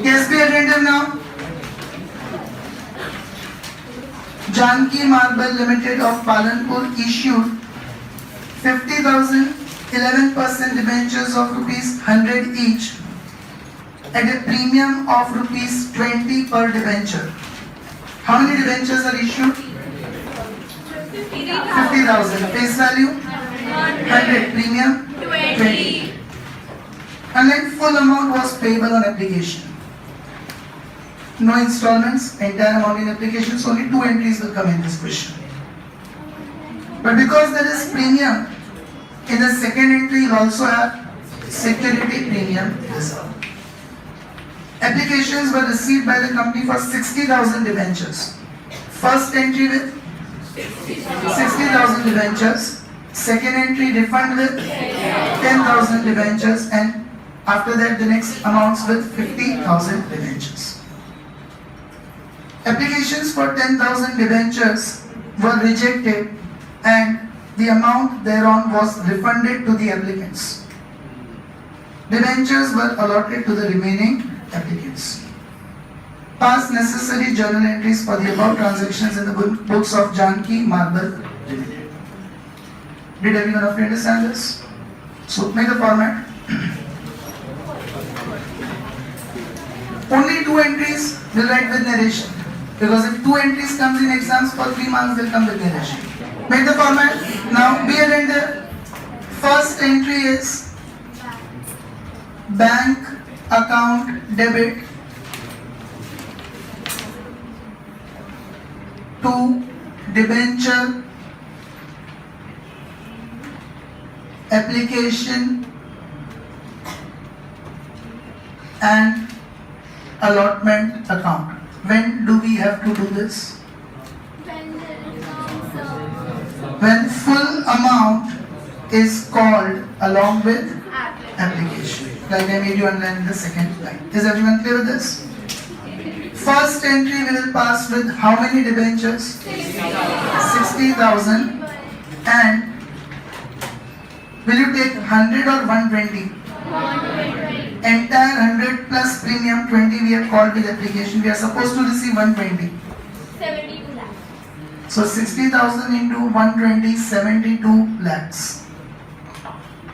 Yes, be attentive now. Janki Marble Limited of Palanpur issued 50,000 11% debentures of rupees 100 each at a premium of rupees 20 per debenture. How many debentures are issued? 50,000. Face value? 100. Premium? 20. And then full amount was payable on application. No installments, entire amount in application, so only 2 entries will come in this question. But because there is premium, in the second entry you also have security premium reserve. Applications were received by the company for 60,000 debentures. First entry with 60,000 debentures, second entry refund with 10,000 debentures, and after that the next amounts with 50,000 debentures. Applications for 10,000 debentures were rejected and the amount thereon was refunded to the applicants. Debentures were allotted to the remaining applicants. Pass necessary journal entries for the above transactions in the books of Janki Marble Limited. Did everyone of you understand this? So make the format. Only 2 entries will write with narration. Because if 2 entries comes in exams for 3 marks, they'll come with narration. Make the format. Now be attentive. First entry is bank account debit to debenture application and allotment account. When do we have to do this? When full amount is called along with application. Like I made you underline in the second line. Is everyone clear with this? First entry we will pass with how many debentures? 60,000. And will you take 100 or 120? Entire 100 plus premium 20 we have called with application. We are supposed to receive 120. 72 lakhs. So 60,000 into 120, 72 lakhs.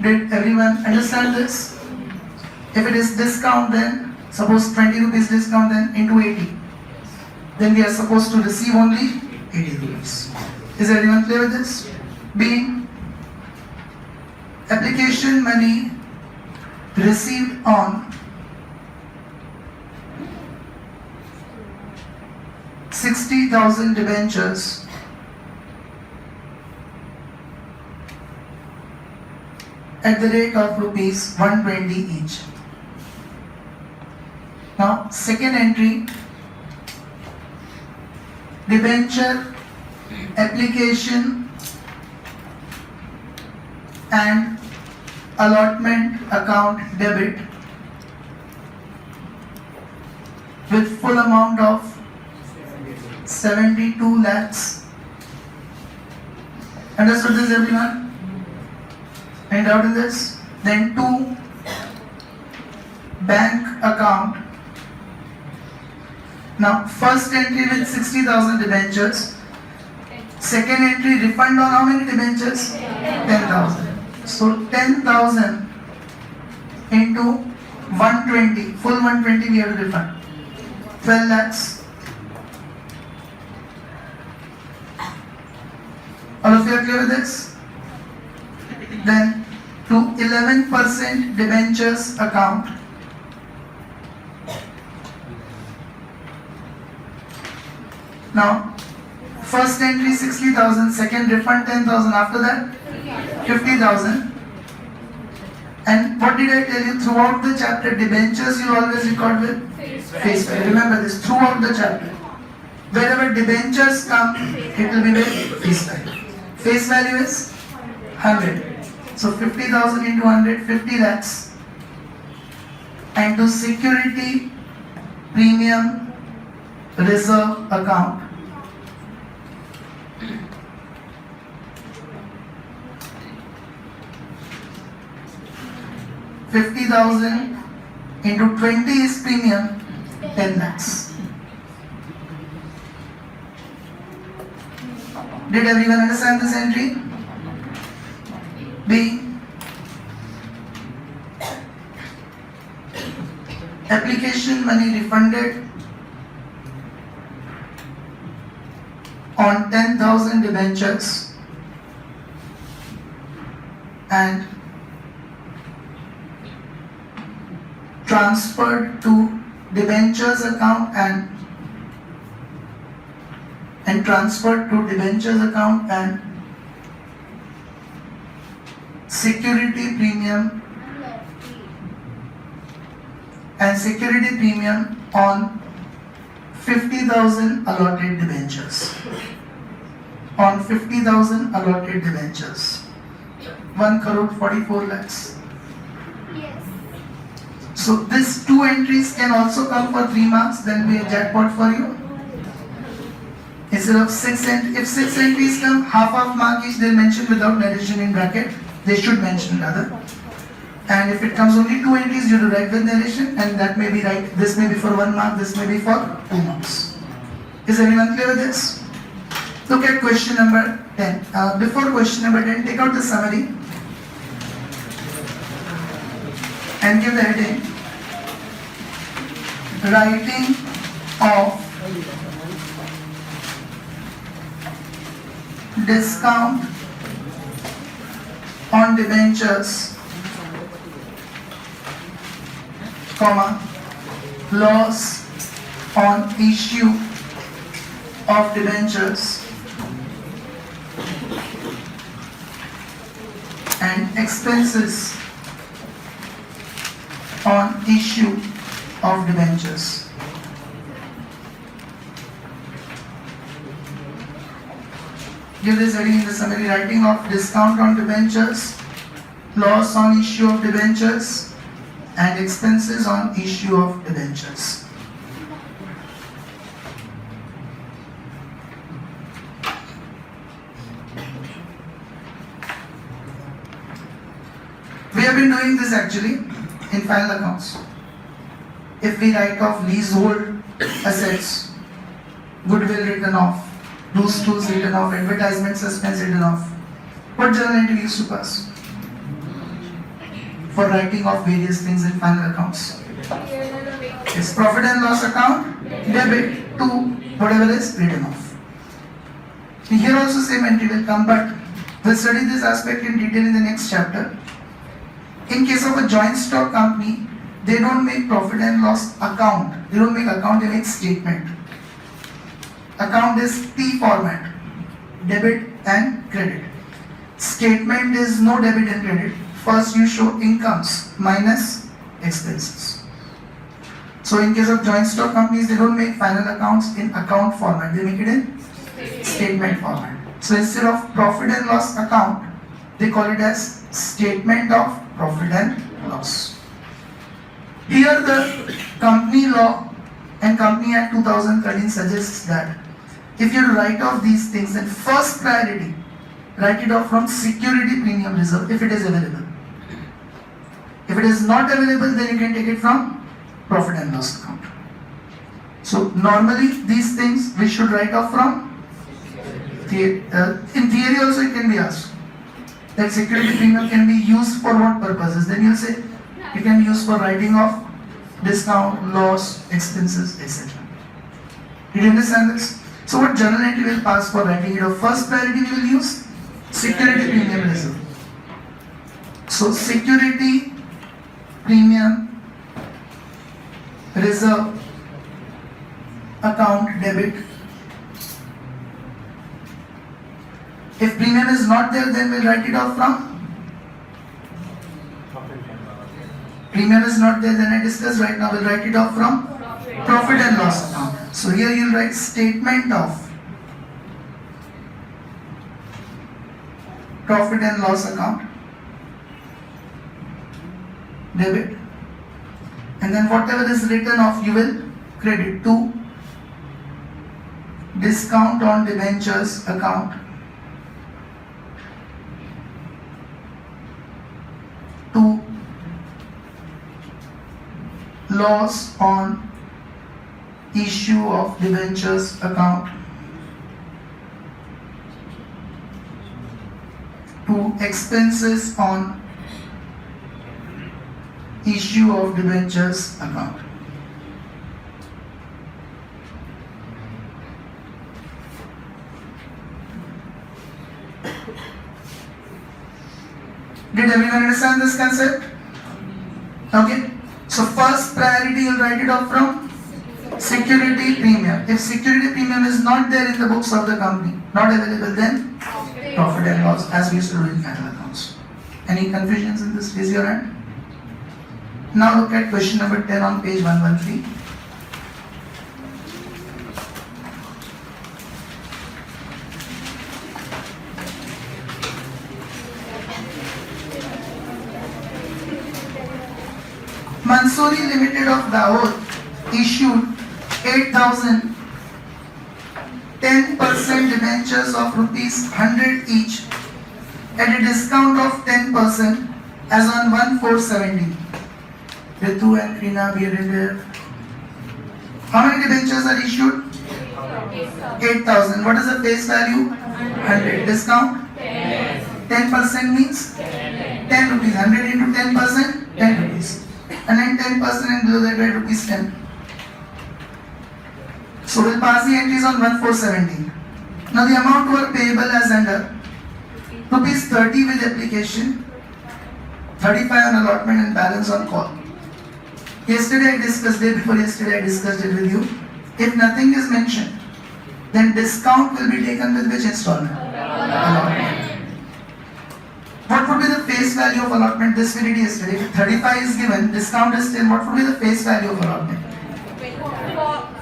Did everyone understand this? If it is discount, then suppose 20 rupees discount, then into 80. Then we are supposed to receive only 80 rupees. Is everyone clear with this? B. Application money received on 60,000 debentures at the rate of rupees 120 each. Now, second entry, debenture application and allotment account debit with full amount of 72 lakhs. Understood this, everyone? Any doubt in this? Then 2, bank account. Now first entry with 60,000 debentures. Second entry refund on how many debentures? 10,000. So 10,000 into 120, full 120 we have to refund. 12 lakhs. All of you are clear with this? Then to 11% debentures account. Now first entry 60,000, second refund 10,000, after that 50,000. And what did I tell you throughout the chapter? Debentures you always record with face value. Remember this throughout the chapter. Wherever debentures come, it will be with face value. Face value is 100. So 50,000 into 100, 50 lakhs. And to security premium reserve account. $50,000 into 20 is premium, 10 lakhs. Did everyone understand this entry? B. Application money refunded on 10,000 debentures and transferred to debentures account and transferred to debentures account and security premium on 50,000 allotted debentures. On 50,000 allotted debentures. 1 crore 44 lakhs. Yes. So these two entries can also come for 3 marks, then be a jackpot for you. Instead of 6 if 6 entries come, half of mark each they'll mention without narration in bracket. They should mention rather. And if it comes only 2 entries, you do write with narration, and that may be right. This may be for 1 mark, this may be for 2 marks. Is everyone clear with this? Look at question number 10. Before question number 10, take out the summary and give the heading. Writing of discount on debentures, comma, loss on issue of debentures and expenses on issue of debentures. Give this heading in the summary. Writing of discount on debentures, loss on issue of debentures and expenses on issue of debentures. We have been doing this actually in final accounts. If we write off leasehold assets, goodwill written off, loose tools written off, advertisement suspense written off, what journal entry we used to pass for writing off various things in final accounts? It's profit and loss account, debit to whatever is written off. Here also same entry will come, but we'll study this aspect in detail in the next chapter. In case of a joint stock company, they don't make profit and loss account. They don't make account, they make statement. Account is T format, debit and credit. Statement is no debit and credit. First you show incomes minus expenses. So in case of joint stock companies, they don't make final accounts in account format. They make it in statement format. So instead of profit and loss account, they call it as statement of profit and loss. Here the company law and Company Act 2013 suggests that if you write off these things, then first priority, write it off from security premium reserve if it is available. If it is not available, then you can take it from profit and loss account. So normally these things we should write off from in theory also it can be asked that security premium can be used for what purposes. Then you say it can be used for writing off discount, loss, expenses, etc. Did you understand this? So what journal entry will pass for writing it off? First priority we will use security premium reserve. So security premium reserve account debit. If premium is not there, then we'll write it off from premium is not there, then I discussed right now, we'll write it off from profit and loss account. So here you'll write statement of profit and loss account, debit, and then whatever is written off you will credit to discount on debentures account, to loss on issue of debentures account to expenses on issue of debentures account. Did everyone understand this concept? Okay. So first priority you'll write it off from security premium. If security premium is not there in the books of the company, not available, then profit and loss, as we used to do in final accounts. Any confusions in this? Raise your hand. Now look at question number 10 on page 113. Mansoori Limited of Dahod issued 8,000 10% debentures of rupees 100 each at a discount of 10% as on 1/4/17. Ritu and Krina, we are in there. How many debentures are issued? 8,000. What is the face value? 100. Discount? 10% means 10 rupees. 100 into 10%? 10 rupees. And then 10% and below that rupees 10. So we'll pass the entries on 1/4/17. Now the amount were payable as under rupees 30 with application, 35 on allotment and balance on call. Yesterday I discussed, day before yesterday I discussed it with you. If nothing is mentioned, then discount will be taken with which installment? Allotment. What would be the face value of allotment? This we did yesterday. If 35 is given, discount is 10, what would be the face value of allotment?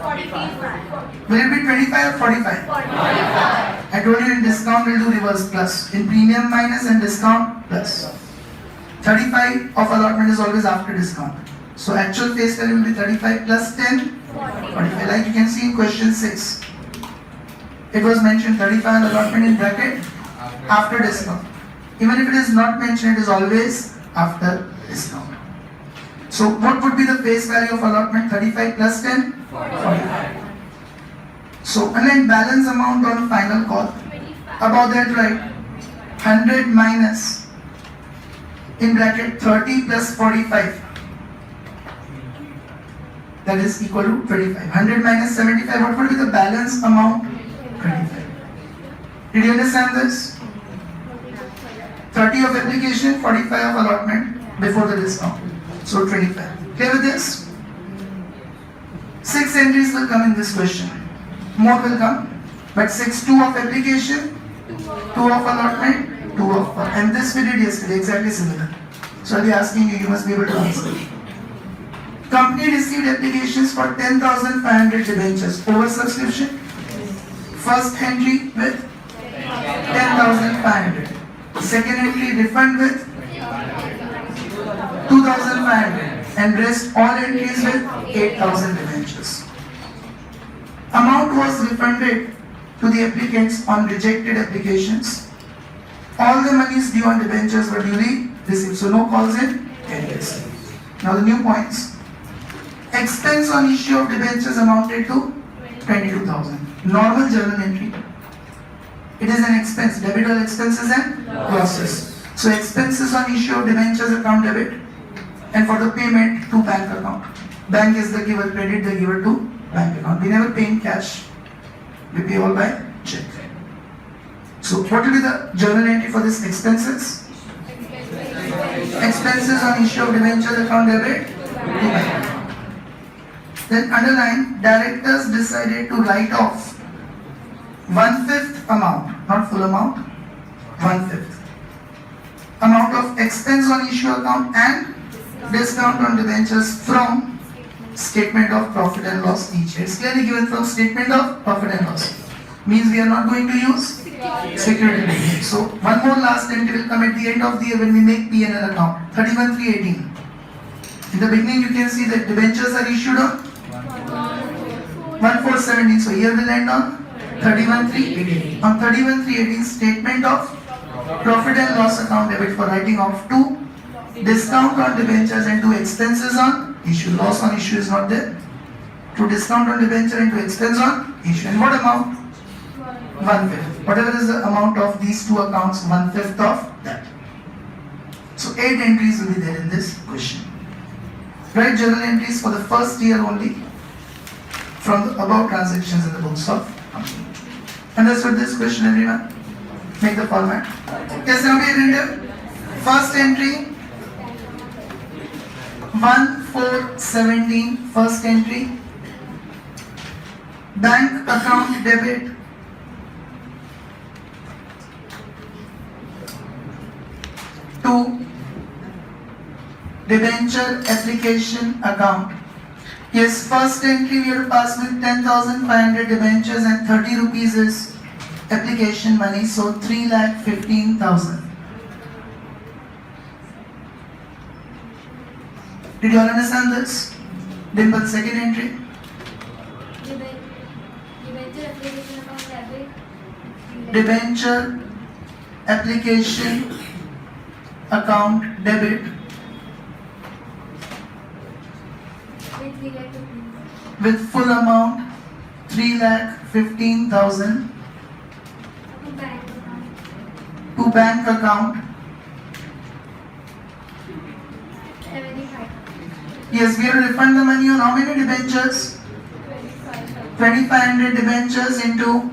45. Will it be 25 or 45? 45. I told you in discount we'll do reverse plus. In premium minus and discount plus. 35 of allotment is always after discount. So actual face value will be 35 plus 10, 45. Like you can see in question 6. It was mentioned 35 on allotment in bracket after discount. Even if it is not mentioned, it is always after discount. So what would be the face value of allotment? 35 plus 10? 45. So and then balance amount on final call. About that, right? 100 minus in bracket 30 plus 45. That is equal to 25. 100 minus 75. What would be the balance amount? 25. Did you understand this? 30 of application, 45 of allotment before the discount. So 25. Clear with this? 6 entries will come in this question. More will come. But 6, 2 of application, 2 of allotment, 2 of and this we did yesterday, exactly similar. So I'll be asking you, you must be able to answer. Company received applications for 10,500 debentures. Over subscription. First entry with 10,500. Second entry refund with 2,500 and rest all entries with 8,000 debentures. Amount was refunded to the applicants on rejected applications. All the monies due on debentures were duly received. So no calls in, 10 days. Now the new points. Expense on issue of debentures amounted to 22,000. Normal journal entry. It is an expense, debit all expenses and losses. So expenses on issue of debentures account debit, and for the payment to bank account. Bank is the giver, credit the giver to bank account. We never pay in cash, we pay all by check. So what will be the journal entry for this expenses? Expenses on issue of debentures account debit to bank account. Then underline, directors decided to write off 1/5 amount, not full amount, 1/5 amount of expense on issue account and discount on debentures from statement of profit and loss each year. It's clearly given from statement of profit and loss. Means we are not going to use security premium. So one more last entry will come at the end of the year when we make P&L account. 31/3/18. In the beginning you can see that debentures are issued on 1/4/17. So here will end on 31/3/18. On 31/3/18 statement of profit and loss account debit for writing off 2 discount on debentures and 2 expenses on issue. Loss on issue is not there. to discount on debenture into expense on issue. And what amount? 1/5. Whatever is the amount of these two accounts, 1/5 of that. So 8 entries will be there in this question. Write journal entries for the first year only from the above transactions in the books of company. Understood this question, everyone? Make the format. Yes, now we are into first entry 1/4/17. First entry, bank account debit to debenture application account. Yes, first entry we have to pass with 10,500 debentures and 30 rupees is application money, so 3,15,000. Did you all understand this? Dimple, second entry. Debenture application account debit. Debenture application account debit with full amount 3,15,000 to bank account. 75. Yes, we have to refund the money on how many debentures? 2,500 debentures into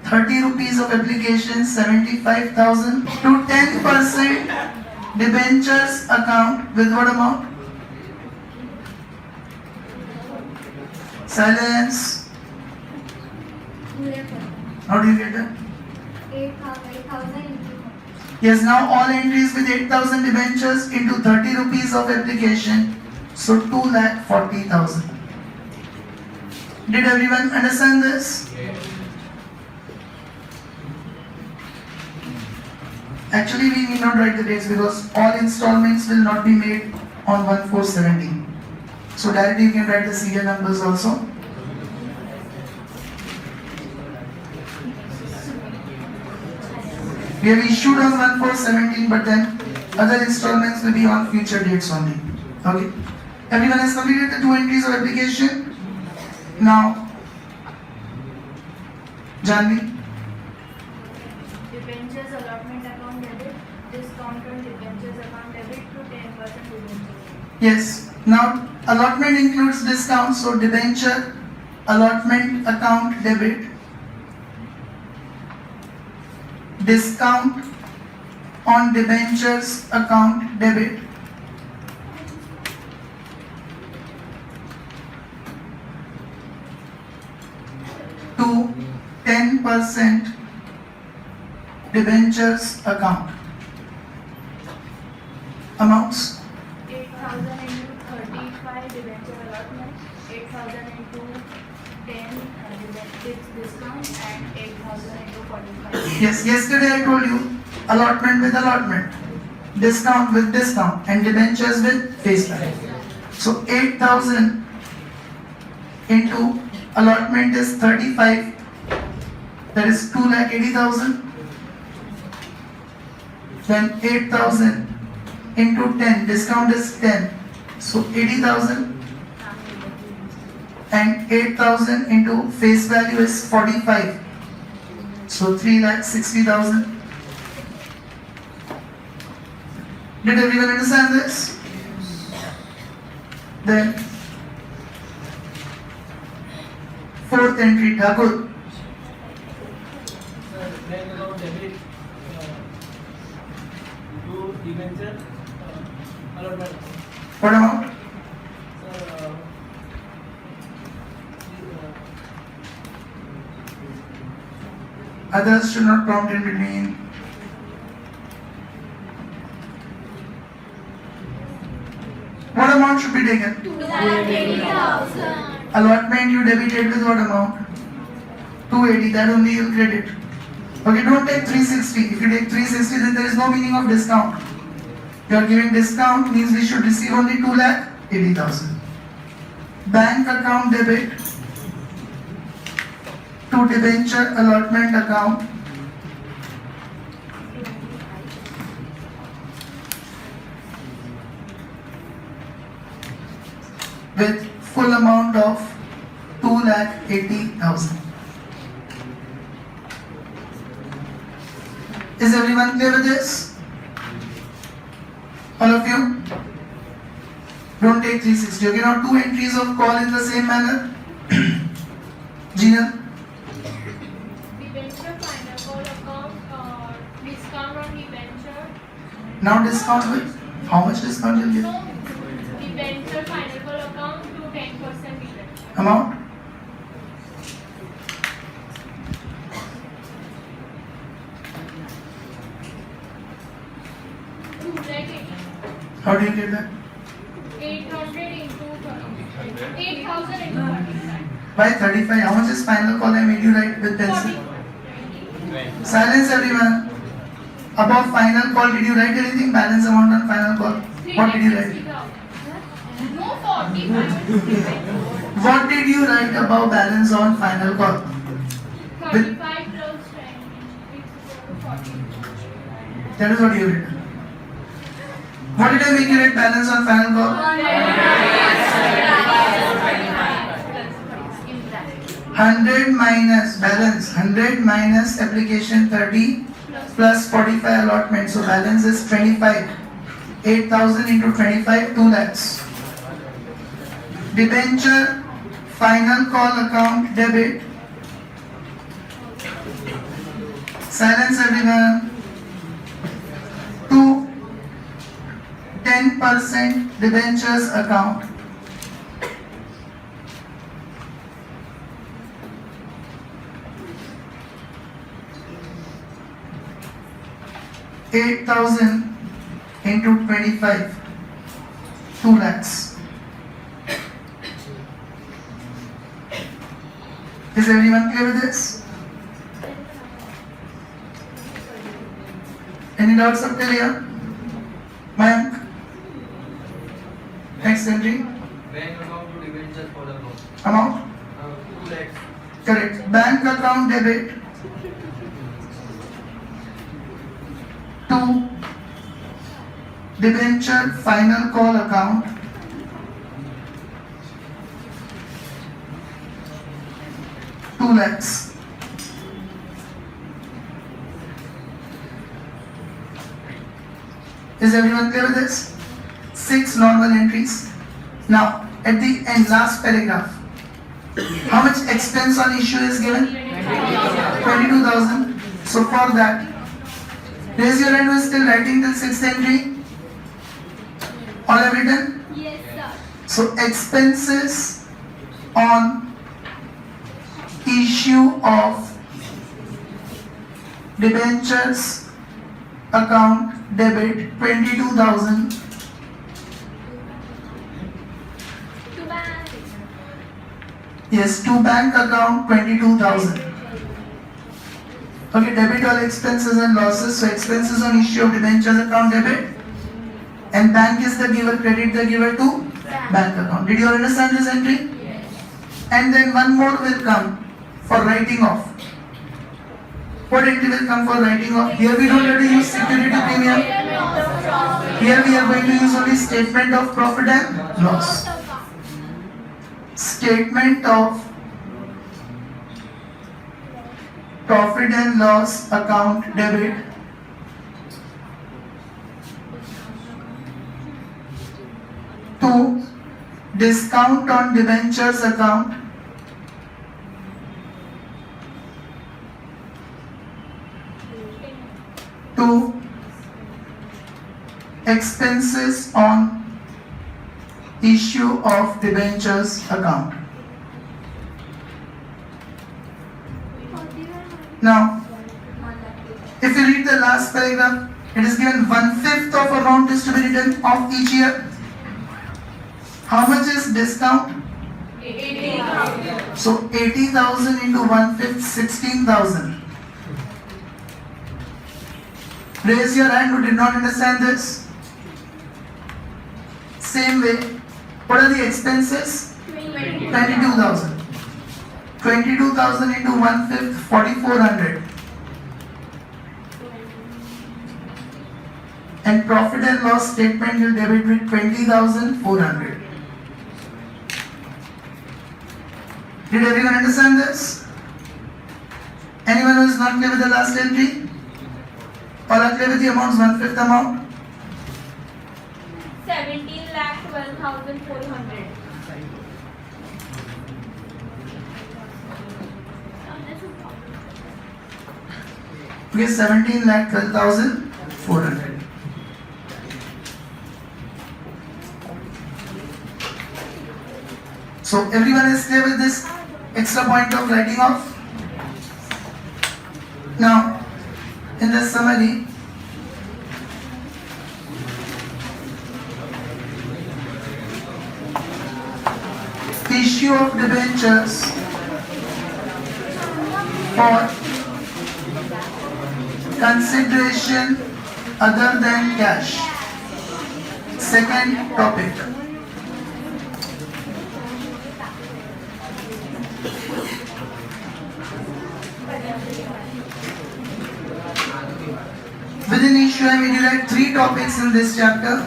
30 rupees of application, 75,000 to 10% debentures account with what amount? Silence. How do you get that? 8,000 into. Yes, now all entries with 8,000 debentures into 30 rupees of application, so 2,40,000. Did everyone understand this? Actually, we need not write the dates because all installments will not be made on 1/4/17. So directly you can write the serial numbers also. We have issued on 1/4/17, but then other installments will be on future dates only. Okay. Everyone has completed the 2 entries of application. Now, Janvi. Debentures allotment account debit. Discount on debentures account debit to 10% debentures. Yes. Now, allotment includes discount, so debenture allotment account debit. Discount on debentures account debit. To 10% debentures account. Amounts. 8,000 into 35 debenture allotment, 8,000 into 10 discount, and 8,000 into 45. Yes, yesterday I told you allotment with allotment, discount with discount, and debentures with face value. So 8,000 into allotment is 35, that is 2,80,000. Then 8,000 into 10, discount is 10, so 80,000. And 8,000 into face value is 45, so 3,60,000. Did everyone understand this? Then fourth entry, Thakur. Bank account debit to debenture allotment. What amount? Others should not prompt in between. What amount should be taken? 2,80,000. Allotment you debited with what amount? 280, that only you'll credit. Okay, don't take 360. If you take 360, then there is no meaning of discount. You are giving discount means we should receive only 2,80,000. Bank account debit to debenture allotment account with full amount of 2,80,000. Is everyone clear with this? All of you? Don't take 360. Okay, now two entries of call in the same manner. Gina? Debenture final call account, discount on debenture. Now discount with? How much discount you'll give? No, debenture final call account to 10% debenture. Amount? How do you get that? 800 into 8,000 into 35. By 35. How much is final call I made you write with pencil? 40. Silence everyone. Above final call, did you write anything? Balance amount on final call. What did you write? No, 45. What did you write above balance on final call? 35 plus 10 is equal to 40. That is what you written. What did I make you write balance on final call? 100 minus balance. 100 minus application 30 plus 45 allotment. So balance is 25. 8,000 into 25, 2 lakhs. Debenture final call account debit. Silence everyone. To 10% debentures account. $8,000 into 25, 2 lakhs. Is everyone clear with this? Any doubts up till here? Mayank? Next entry. Bank account to debenture for the loan. Amount? 2 lakhs. Correct. Bank account debit to debenture final call account $2 lakhs. Is everyone clear with this? 6 normal entries. Now, at the end, last paragraph. How much expense on issue is given? 22,000. So for that, raise your hand who is still writing till 6th entry. All have written? Yes, sir. So expenses on issue of debentures account debit 22,000. To bank. Yes, to bank account 22,000. Okay, debit all expenses and losses. So expenses on issue of debentures account debit, and bank is the giver, credit the giver to bank account. Did you all understand this entry? Yes. And then one more will come for writing off. What entry will come for writing off? Here we don't have to use security premium. Here we are going to use only statement of profit and loss. Statement of profit and loss account debit to discount on debentures account to expenses on issue of debentures account. Now, if you read the last paragraph, it is given 1/5 of amount is to be written of each year. How much is discount? 80,000. So 80,000 into 1/5, 16,000. Raise your hand who did not understand this. Same way, what are the expenses? 22,000. 22,000 into 1/5, 4,400. And profit and loss statement will debit with 20,400. Did everyone understand this? Anyone who is not clear with the last entry? All are clear with the amounts, 1/5 amount? 17,12,400. Okay, 17,12,400. So everyone is clear with this extra point of writing off? Now, in the summary, issue of debentures for consideration other than cash. Second topic. Within issue, I will write 3 topics in this chapter.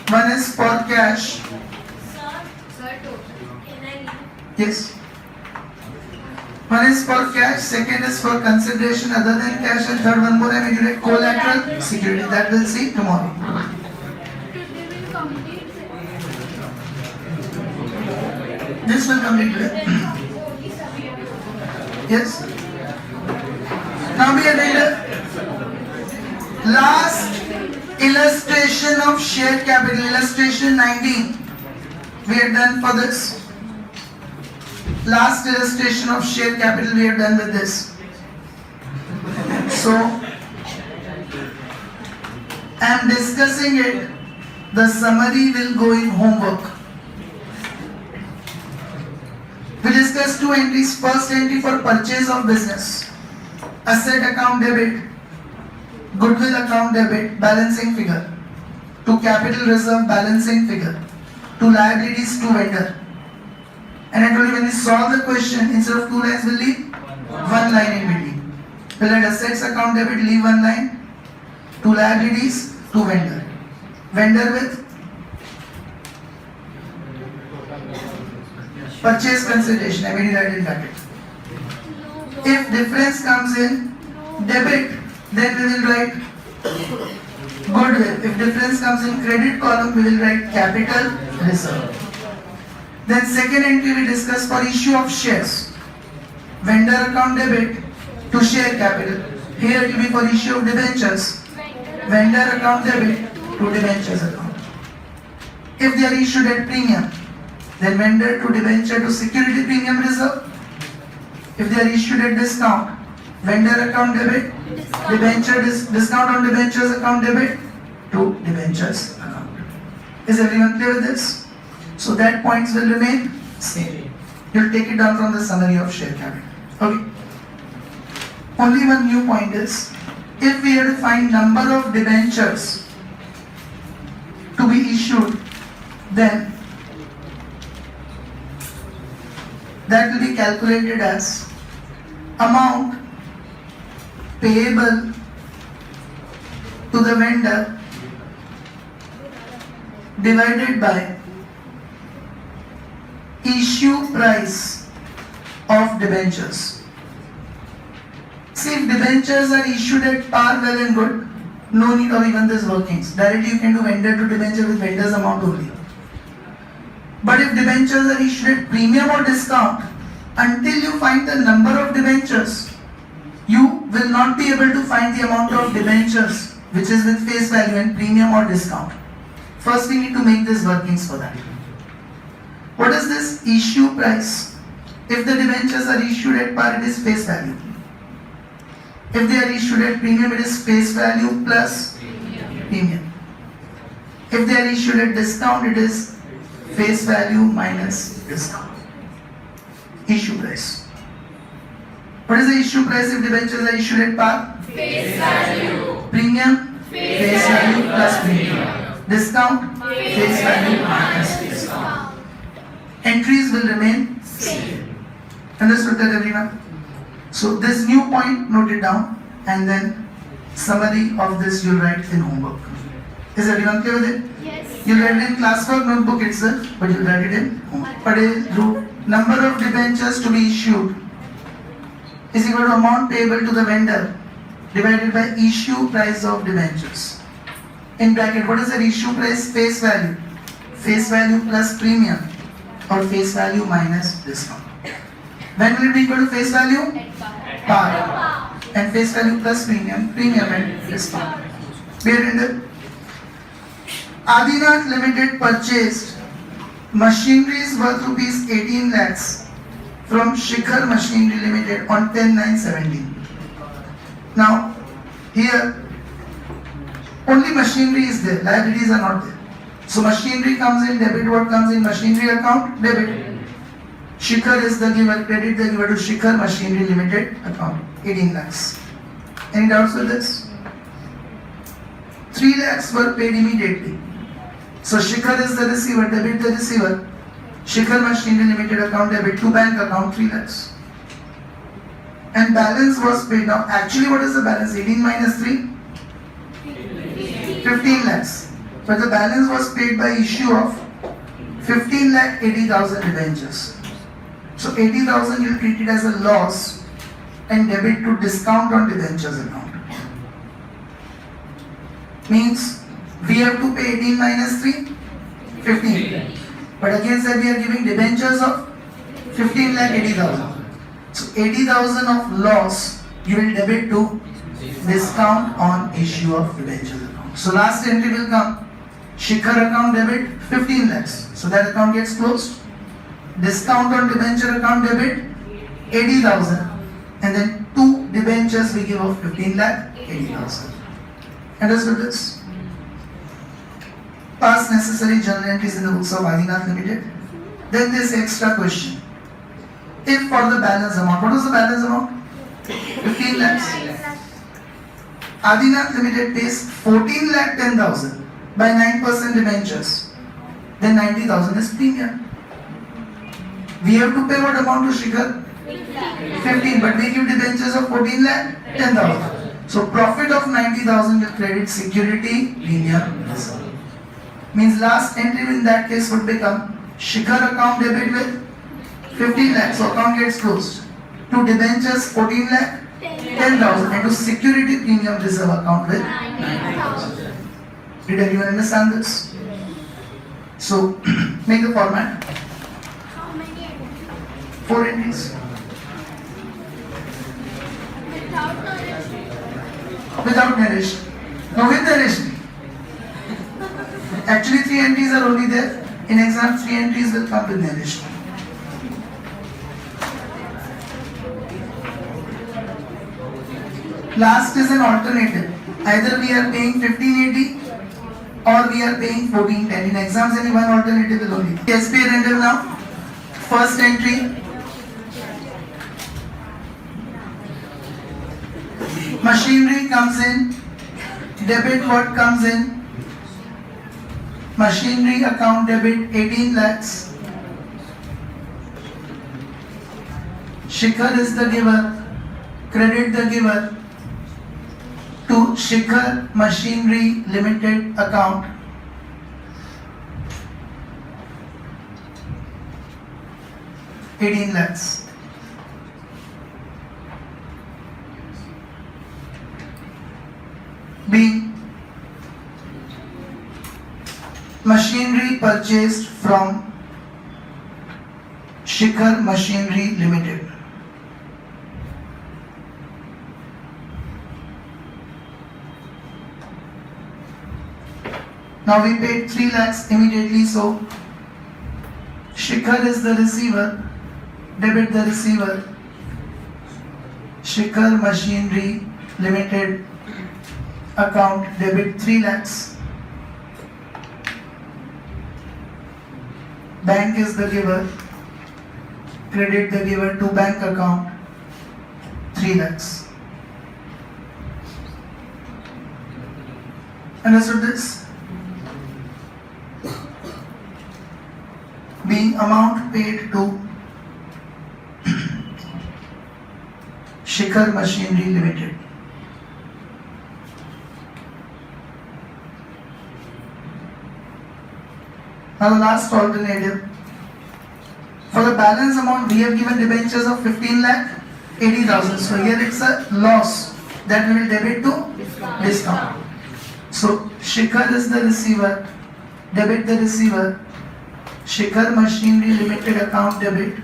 One is for cash. Sir, can I leave? Yes. One is for cash, second is for consideration other than cash, and third one more I will write collateral security. That we'll see tomorrow. Today will complete. This will complete today. Only submit. Yes. Now we are doing the last illustration of share capital, illustration 19. We are done for this. Last illustration of share capital, we are done with this. So, I am discussing it. The summary will go in homework. We discussed 2 entries. First entry for purchase of business. Asset account debit, goodwill account debit, balancing figure. To capital reserve, balancing figure. To liabilities, to vendor. And I told you when we solve the question, instead of 2 lines, we'll leave 1 line in between. We'll let assets account debit, leave 1 line. To liabilities, to vendor. Vendor with purchase consideration, I made it right in bracket. If difference comes in debit, then we will write goodwill. If difference comes in credit column, we will write capital reserve. Then second entry we discuss for issue of shares. Vendor account debit to share capital. Here it will be for issue of debentures. Vendor account debit to debentures account. If they are issued at premium, then vendor to debenture to security premium reserve. If they are issued at discount, vendor account debit, debenture discount on debentures account debit to debentures account. Is everyone clear with this? So that points will remain same. You'll take it down from the summary of share capital. Okay. Only one new point is, if we have to find number of debentures to be issued, then that will be calculated as amount payable to the vendor divided by issue price of debentures. See, if debentures are issued at par, well and good, no need of even this workings. Directly you can do vendor to debenture with vendor's amount only. But if debentures are issued at premium or discount, until you find the number of debentures, you will not be able to find the amount of debentures which is with face value and premium or discount. First we need to make this workings for that. What is this issue price? If the debentures are issued at par, it is face value. If they are issued at premium, it is face value plus premium. If they are issued at discount, it is face value minus discount. Issue price. What is the issue price if debentures are issued at par? Face value. Premium? Face value plus premium. Discount? Face value minus discount. Entries will remain same. Understood that, everyone? So this new point, note it down, and then summary of this you'll write in homework. Is everyone clear with it? Yes. You'll write it in classwork notebook itself, but you'll write it in homework. Padhe, Dhruv, number of debentures to be issued is equal to amount payable to the vendor divided by issue price of debentures. In bracket, what is the issue price? Face value. Face value plus premium or face value minus discount. When will it be equal to face value? Par. And face value plus premium, premium and discount. Clear in there? Adinath Limited purchased machineries worth rupees 18 lakhs from Shikhar Machinery Limited on 10/9/17. Now, here only machinery is there, liabilities are not there. So machinery comes in debit, what comes in machinery account? Debit. Shikhar is the giver, credit the giver to Shikhar Machinery Limited account, 18 lakhs. Any doubts with this? 3 lakhs were paid immediately. So Shikhar is the receiver, debit the receiver. Shikhar Machinery Limited account debit to bank account 3 lakhs. And balance was paid. Now actually what is the balance? 18 minus 3? 15 lakhs. But the balance was paid by issue of 15,80,000 debentures. So 80,000 you will treat it as a loss and debit to discount on debentures account. Means we have to pay 18 minus 3? 15. But again said we are giving debentures of 15,80,000. So 80,000 of loss you will debit to discount on issue of debentures account. So last entry will come. Shikhar account debit 15 lakhs. So that account gets closed. Discount on debenture account debit 80,000. And then 2 debentures we give of 15 lakh 80,000. Understood this? Pass necessary journal entries in the books of Adinath Limited. Then this extra question. If for the balance amount, what was the balance amount? 15 lakhs. Adinath Limited pays 14 lakh 10,000 by 9% debentures. Then 90,000 is premium. We have to pay what amount to Shikhar? 15, but we give debentures of 14 lakh 10,000. So profit of 90,000 will credit security premium. Means last entry in that case would become Shikhar account debit with 15 lakh, so account gets closed. To debentures 14 lakh 10,000 and to security premium reserve account with 90,000. Did everyone understand this? So make the format. How many entries? 4 entries. Without narration? Without narration. No, with narration. Actually 3 entries are only there. In exam 3 entries will come with narration. Last is an alternative. Either we are paying 1580 or we are paying 1410. In exams only one alternative will only. SPA render now. First entry. Machinery comes in. Debit what comes in? Machinery account debit 18 lakhs. Shikhar is the giver. Credit the giver to Shikhar Machinery Limited account. $18 lakhs. B. Machinery purchased from Shikhar Machinery Limited. Now we paid 3 lakhs immediately, so Shikhar is the receiver, debit the receiver, Shikhar Machinery Limited account debit 3 lakhs. Bank is the giver, credit the giver to bank account 3 lakhs. Understood this? Being amount paid to Shikhar Machinery Limited. Now the last alternative, For the balance amount, we have given debentures of 15 lakh 80,000. So here it's a loss that we will debit to discount. So Shikhar is the receiver, debit the receiver. Shikhar Machinery Limited account debit,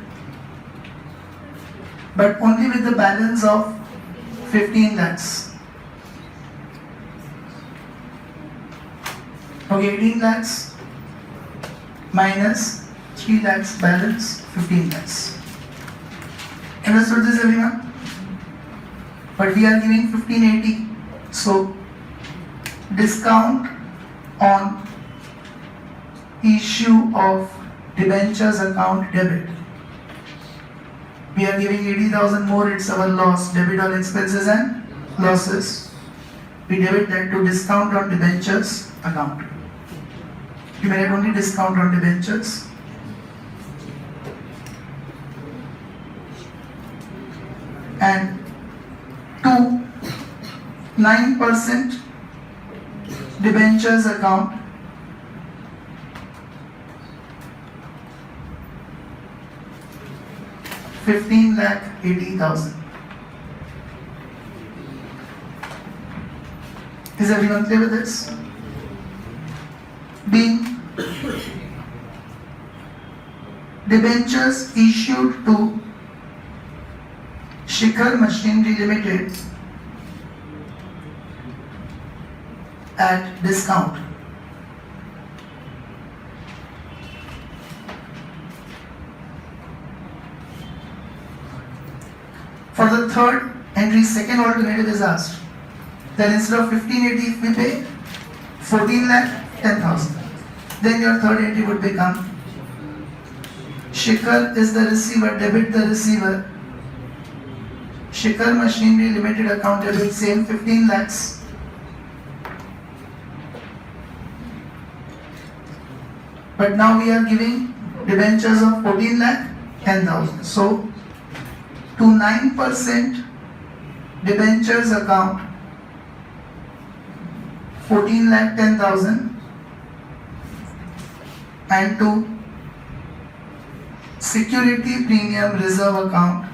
but only with the balance of 15 lakhs. Okay, 18 lakhs minus 3 lakhs balance 15 lakhs. Understood this, everyone? But we are giving 1580. So discount on issue of debentures account debit. We are giving 80,000 more, it's our loss. Debit all expenses and losses. We debit that to discount on debentures account. You may write only discount on debentures. And to 9% debentures account, $15,80,000. Is everyone clear with this? Being debentures issued to Shikhar Machinery Limited at discount. For the third entry, second alternative is asked. Then instead of 1580, if we pay 14 lakh 10,000, then your third entry would become Shikhar is the receiver, debit the receiver. Shikhar Machinery Limited account debit same 15 lakhs. But now we are giving debentures of 14 lakh 10,000. So to 9% debentures account 14 lakh 10,000, and to security premium reserve account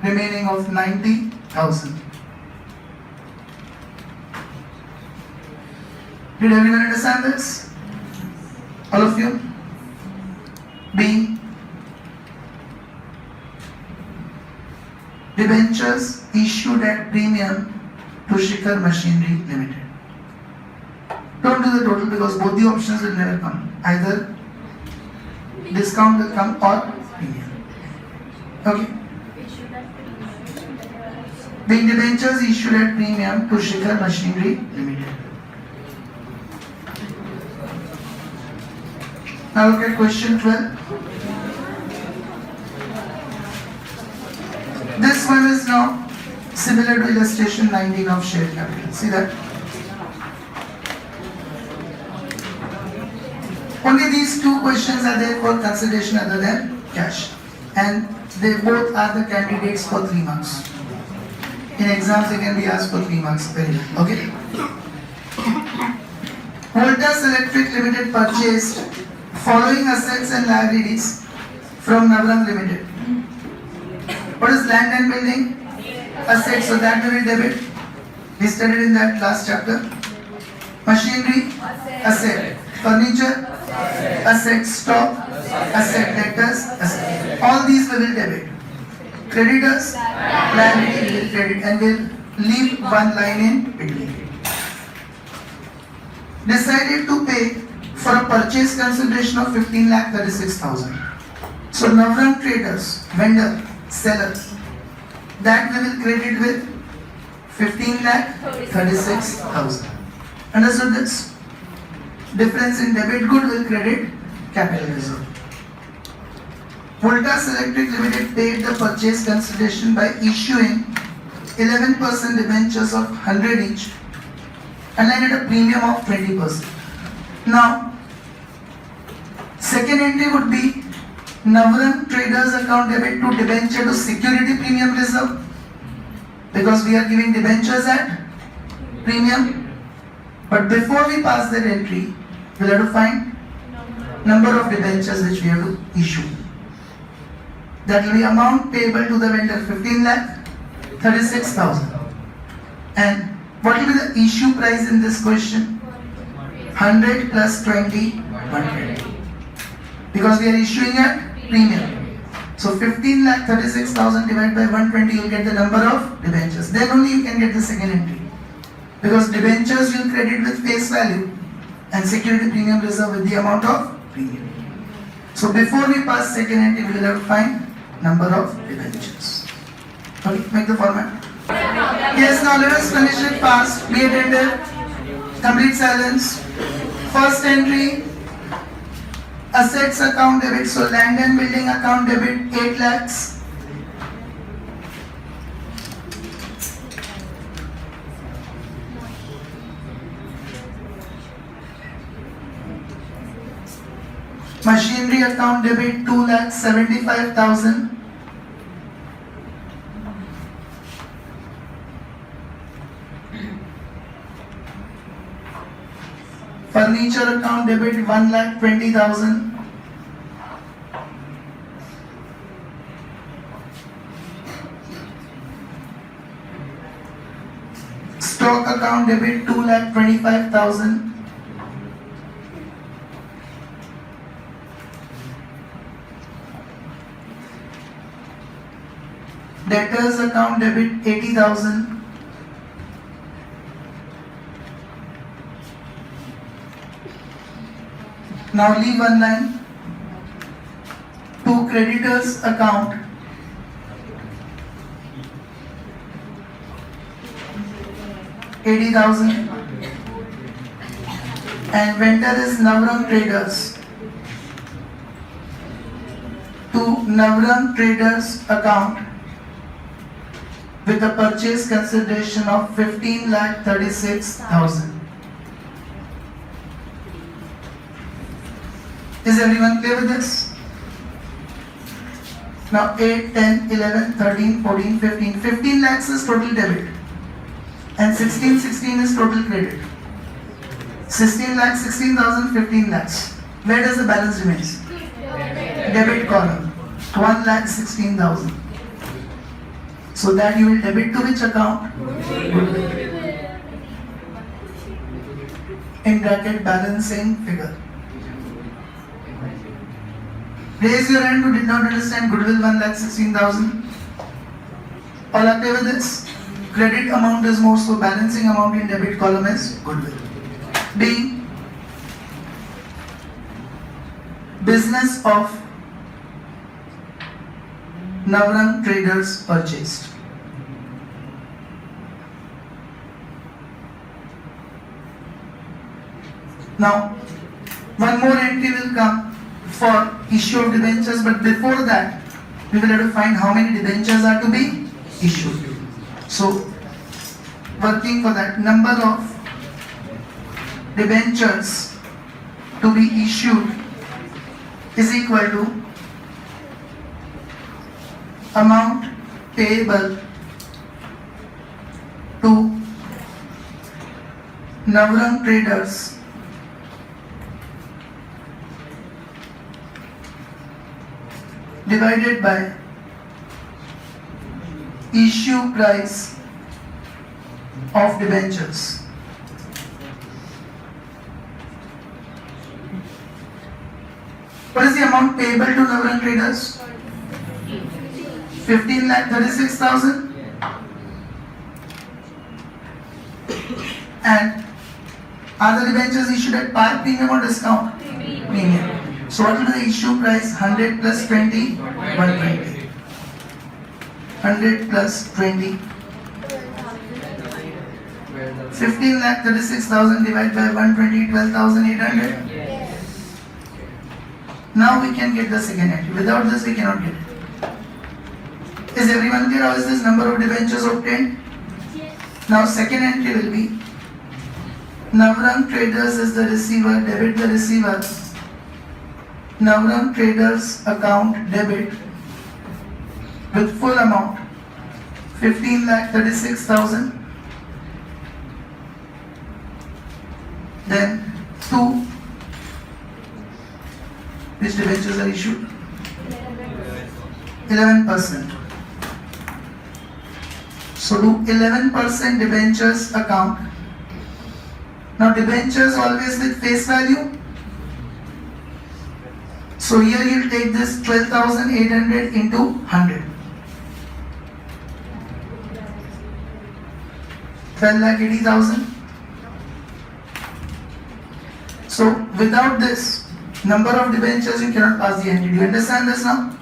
remaining of 90,000. Did everyone understand this? All of you? Being debentures issued at premium to Shikhar Machinery Limited. Don't do the total because both the options will never come. Either discount will come or premium. Okay? Being debentures issued at premium to Shikhar Machinery Limited. Now look at question 12. This one is now similar to illustration 19 of share capital. See that? Only these two questions are there for consideration other than cash. And they both are the candidates for 3 marks. In exams they can be asked for 3 marks. Very good. Okay? Voltas Electric Limited purchased following assets and liabilities from Navram Limited. What is land and building? Assets, so that we will debit. We studied in that last chapter. Machinery, asset. Furniture, asset. Stock, asset. Debtors, asset. All these we will debit. Creditors, liability will credit, and we'll leave one line in between. Decided to pay for a purchase consideration of 15,36,000. So Navram Traders, vendor, seller, that we will credit with 15,36,000. Understood this? Difference in debit good will credit capital reserve. Voltas Electric Limited paid the purchase consideration by issuing 11% debentures of 100 each and then at a premium of 20%. Now, second entry would be Navram Traders account debit to debenture to security premium reserve, because we are giving debentures at premium. But before we pass that entry, we'll have to find number of debentures which we have to issue. That will be amount payable to the vendor 15 lakh 36,000. And what will be the issue price in this question? 100 plus 20, 120. Because we are issuing a premium. So 15 lakh 36,000 divided by 120, you will get the number of debentures. Then only you can get the second entry. Because debentures will credit with face value and security premium reserve with the amount of premium. So before we pass second entry, we will have to find number of debentures. Okay, make the format. Yes, now let us finish it fast. Be attentive. Complete silence. First entry, assets account debit. So land and building account debit 8 lakhs. Machinery account debit 2,75,000. Furniture account debit 1,20,000. Stock account debit 2,25,000. Debtors account debit 80,000. Now leave one line. To creditors account 80,000. And vendor is Navram Traders. To Navram Traders account with a purchase consideration of 15,36,000. Is everyone clear with this? Now 8, 10, 11, 13, 14, 15. 15 lakhs is total debit. And 16 is total credit. 16 lakhs, 16,000, 15 lakhs. Where does the balance remains? Debit column. 1,16,000. So that you will debit to which account? In bracket balancing figure. Raise your hand who did not understand goodwill 1,16,000. All are clear with this? Credit amount is more, so balancing amount in debit column is goodwill. B. Business of Navram Traders purchased. Now, one more entry will come for issue of debentures, but before that, we will have to find how many debentures are to be issued. So, working for that, number of debentures to be issued is equal to amount payable to Navram Traders divided by issue price of debentures. What is the amount payable to Navram Traders? 15,36,000. And are the debentures issued at par premium or discount? Premium. So what will be the issue price? 100 plus 20, 120. 100 plus 20. 15,36,000 divided by 120, 12,800. Now we can get the second entry. Without this we cannot get it. Is everyone clear how is this number of debentures obtained? Now second entry will be Navram Traders is the receiver, debit the receiver. Navram Traders account debit with full amount 15,36,000. Then to which debentures are issued? 11%. So do 11% debentures account. Now debentures always with face value. So here you'll take this 12,800 into 100. 12,80,000. So without this number of debentures you cannot pass the entity. Do you understand this now?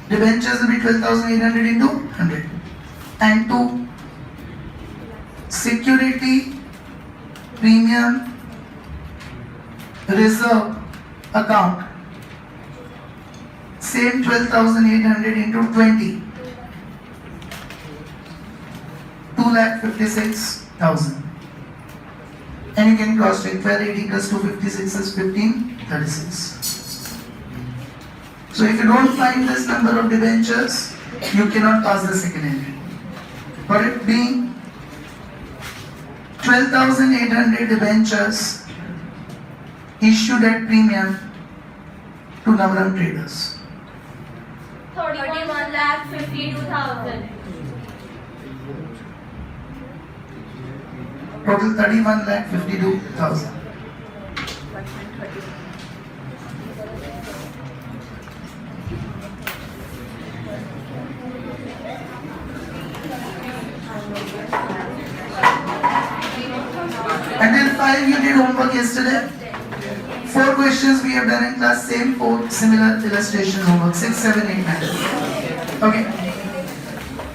Debentures will be 12,800 into 100. And to security premium reserve account, same 12,800 into 20, 2,56,000. And you can cross check. 1280 plus 256 is 1536. So if you don't find this number of debentures, you cannot pass the second entry. For it being 12,800 debentures issued at premium to Navaram traders. 31,52,000. Total 31,52,000. Until 5 you did homework yesterday. 4 questions we have done in class, same 4 similar illustration homework, 6, 7, 8, 9. Okay.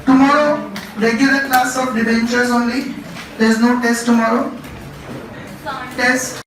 Tomorrow regular class of debentures only. There is no test tomorrow. Test